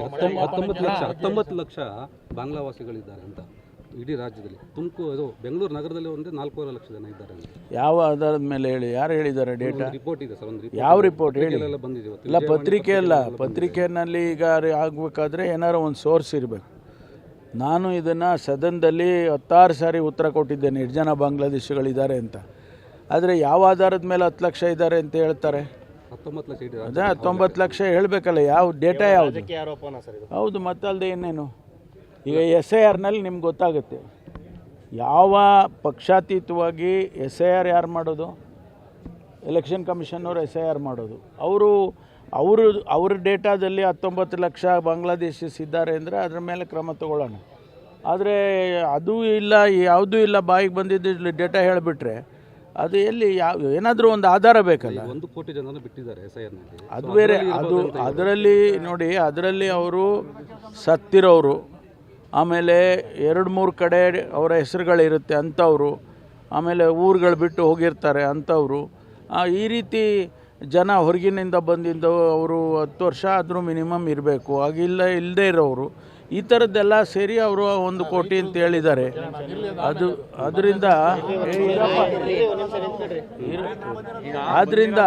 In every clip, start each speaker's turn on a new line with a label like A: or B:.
A: ರಾಜ್ಯದಲ್ಲಿ 19 ಲಕ್ಷ ಬಾಂಗ್ಲಾ ವಾಸಿಗಳಿದ್ದಾರೆ ಅಂತ ಇಡೀ ರಾಜ್ಯದಲ್ಲಿ. ತುಮಕೂರು ಬೆಂಗಳೂರು ನಗರದಲ್ಲಿ ಒಂದೇ 4.5 ಲಕ್ಷ ಜನ ಇದ್ದಾರೆ ಅಂತ.
B: ಯಾವ ಆಧಾರದ ಮೇಲೆ ಹೇಳಿ? ಯಾರು ಹೇಳಿದ್ದಾರೆ ಡೇಟಾ?
A: ರಿಪೋರ್ಟ್ ಇದೆ ಸರ್, ಒಂದು
B: ಯಾವ ರಿಪೋರ್ಟ್ ಹೇಳಿ?
A: ಬಂದಿದೆ.
B: ಇಲ್ಲ, ಪತ್ರಿಕೆ ಅಲ್ಲ. ಪತ್ರಿಕೆಯಲ್ಲಿ ಈಗ ಆಗಬೇಕಾದ್ರೆ ಏನಾರು ಒಂದು ಸೋರ್ಸ್ ಇರಬೇಕು. ನಾನು ಇದನ್ನು ಸದನದಲ್ಲಿ 10 ಸಾರಿ ಉತ್ತರ ಕೊಟ್ಟಿದ್ದೇನೆ, ಎಷ್ಟು ಜನ ಬಾಂಗ್ಲಾದೇಶಿಗಳಿದ್ದಾರೆ ಅಂತ. ಆದರೆ ಯಾವ ಆಧಾರದ ಮೇಲೆ 10 ಲಕ್ಷ ಇದ್ದಾರೆ ಅಂತ ಹೇಳ್ತಾರೆ?
A: 19 ಲಕ್ಷ ಇದೆ.
B: ಅದೇ 19 ಲಕ್ಷ ಹೇಳಬೇಕಲ್ಲ. ಯಾವ ಡೇಟಾ ಯಾವುದು? ಹೌದು, ಮತ್ತಲ್ಲದೆ ಇನ್ನೇನು. ಈಗ SIRನಲ್ಲಿ ನಿಮ್ಗೆ ಗೊತ್ತಾಗುತ್ತೆ ಯಾವ ಪಕ್ಷಾತೀತವಾಗಿ SIR ಯಾರು ಮಾಡೋದು. ಎಲೆಕ್ಷನ್ ಕಮಿಷನ್ನವರು SIR ಮಾಡೋದು. ಅವ್ರ ಡೇಟಾದಲ್ಲಿ 19 ಲಕ್ಷ ಬಾಂಗ್ಲಾದೇಶೀಸ್ ಇದ್ದಾರೆ ಅಂದರೆ ಅದರ ಮೇಲೆ ಕ್ರಮ ತಗೊಳ್ಳೋಣ. ಆದರೆ ಅದು ಇಲ್ಲ, ಯಾವುದೂ ಇಲ್ಲ, ಬಾಯಿಗೆ ಬಂದಿದ್ದು ಡೇಟಾ ಹೇಳಿಬಿಟ್ರೆ ಅದು ಎಲ್ಲಿ ಏನಾದರೂ ಒಂದು ಆಧಾರ ಬೇಕಲ್ಲ.
A: 1 ಕೋಟಿ ಜನ ಬಿಟ್ಟಿದ್ದಾರೆ SIRನಲ್ಲಿ.
B: ಅದು ಬೇರೆ. ಅದರಲ್ಲಿ ನೋಡಿ, ಅದರಲ್ಲಿ ಅವರು ಸತ್ತಿರೋರು, ಆಮೇಲೆ 2-3 ಕಡೆ ಅವರ ಹೆಸರುಗಳಿರುತ್ತೆ ಅಂಥವರು, ಆಮೇಲೆ ಊರುಗಳು ಬಿಟ್ಟು ಹೋಗಿರ್ತಾರೆ ಅಂಥವರು, ಈ ರೀತಿ ಜನ ಹೊರಗಿನಿಂದ ಬಂದಿದ್ದು ಅವರು 10 ವರ್ಷ ಆದರೂ ಮಿನಿಮಮ್ ಇರಬೇಕು. ಇಲ್ಲದೇ ಇರೋರು, ಈ ಥರದ್ದೆಲ್ಲ ಸೇರಿ ಅವರು 1 ಕೋಟಿ ಅಂತ ಹೇಳಿದ್ದಾರೆ. ಅದರಿಂದ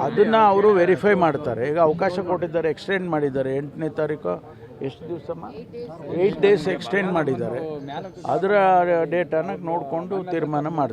B: ಅದನ್ನು ಅವರು ವೆರಿಫೈ ಮಾಡ್ತಾರೆ. ಈಗ ಅವಕಾಶ ಕೊಟ್ಟಿದ್ದಾರೆ, ಎಕ್ಸ್ಟೆಂಡ್ ಮಾಡಿದ್ದಾರೆ. 8ನೇ ತಾರೀಕು ಎಷ್ಟು ದಿವಸಮ್ಮ? 8 ಡೇಸ್ ಎಕ್ಸ್ಟೆಂಡ್ ಮಾಡಿದ್ದಾರೆ. ಅದರ ಡೇಟಾನ ನೋಡಿಕೊಂಡು ತೀರ್ಮಾನ ಮಾಡ್ತಾರೆ.